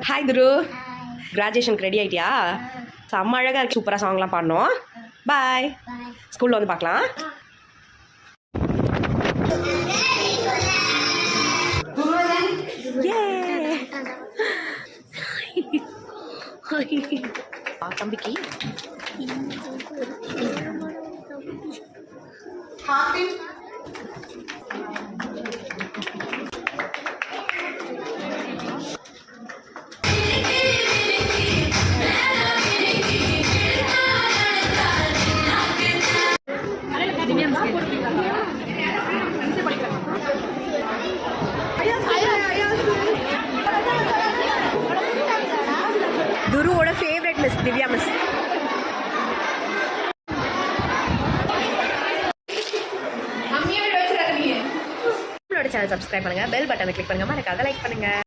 Hi துரு, கிராஜுவேஷனுக்கு ready ஆகிட்டியா? செம்ம அழகாக இருக்கு, சூப்பராக சாங்லாம் பாடணும். பாய், ஸ்கூலில் வந்து பார்க்கலாம். தம்பிக்கு துருவோட ஃபேவரட் மிஸ் திவ்யா மிஸ். நம்மளோட சேனல் சப்ஸ்கிரைப் பண்ணுங்க, பெல் பட்டனை கிளிக் பண்ணுங்க, மறக்காத லைக் பண்ணுங்க.